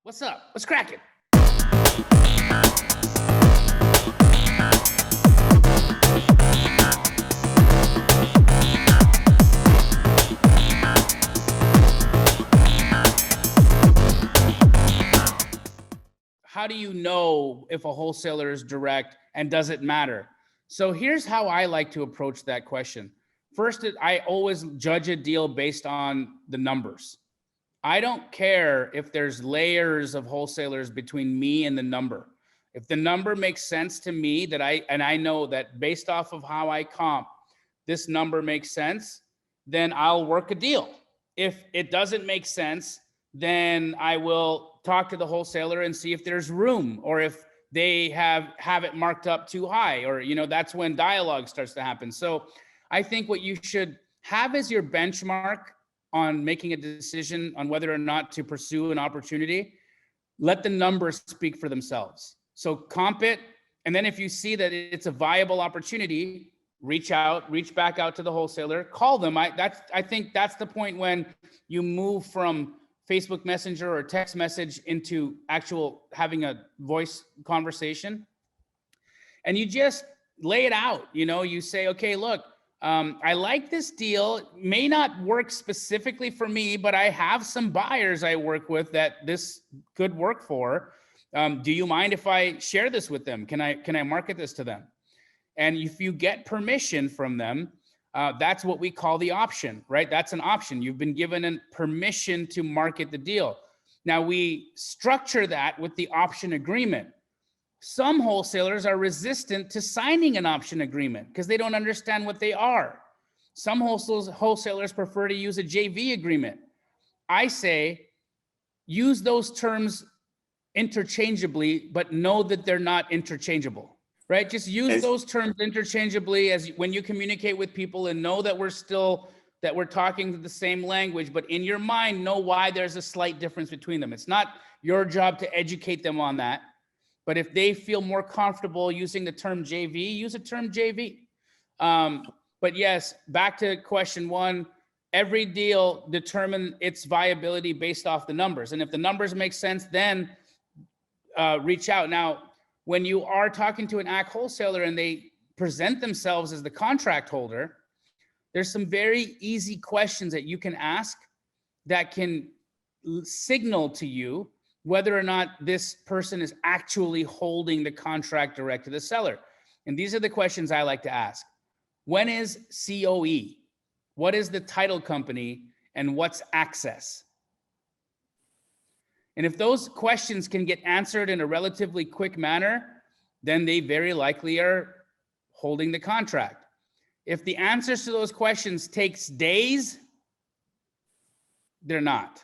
What's up? What's cracking? How do you know if a wholesaler is direct, and does it matter? So here's how I like to approach that question. First, I always judge a deal based on the numbers. I don't care if there's layers of wholesalers between me and the number. If the number makes sense to me, that I know that based off of how I comp, this number makes sense, then I'll work a deal. If it doesn't make sense, then I will talk to the wholesaler and see if there's room, or if they have it marked up too high, or that's when dialogue starts to happen. So I think what you should have as your benchmark on making a decision on whether or not to pursue an opportunity, let the numbers speak for themselves. So comp it, and then if you see that it's a viable opportunity, reach back out to the wholesaler, call them. I think that's the point when you move from Facebook Messenger or text message into actual having a voice conversation. And you just lay it out. You say, okay, look, I like this deal. It may not work specifically for me, but I have some buyers I work with that this could work for. Do you mind if I share this with them? Can I market this to them? And if you get permission from them, that's what we call the option, right? That's an option. You've been given a permission to market the deal. Now we structure that with the option agreement. Some wholesalers are resistant to signing an option agreement because they don't understand what they are. Some wholesalers prefer to use a JV agreement. I say use those terms interchangeably, but know that they're not interchangeable, right? Just use those terms interchangeably as when you communicate with people, and know that we're talking the same language, but in your mind, know why there's a slight difference between them. It's not your job to educate them on that. But if they feel more comfortable using the term JV, use the term JV. But yes, back to question one, every deal determine its viability based off the numbers. And if the numbers make sense, then reach out. Now, when you are talking to an ACK wholesaler and they present themselves as the contract holder, there's some very easy questions that you can ask that can signal to you whether or not this person is actually holding the contract direct to the seller. And these are the questions I like to ask. When is COE? What is the title company? And what's access? And if those questions can get answered in a relatively quick manner, then they very likely are holding the contract. If the answers to those questions takes days, they're not.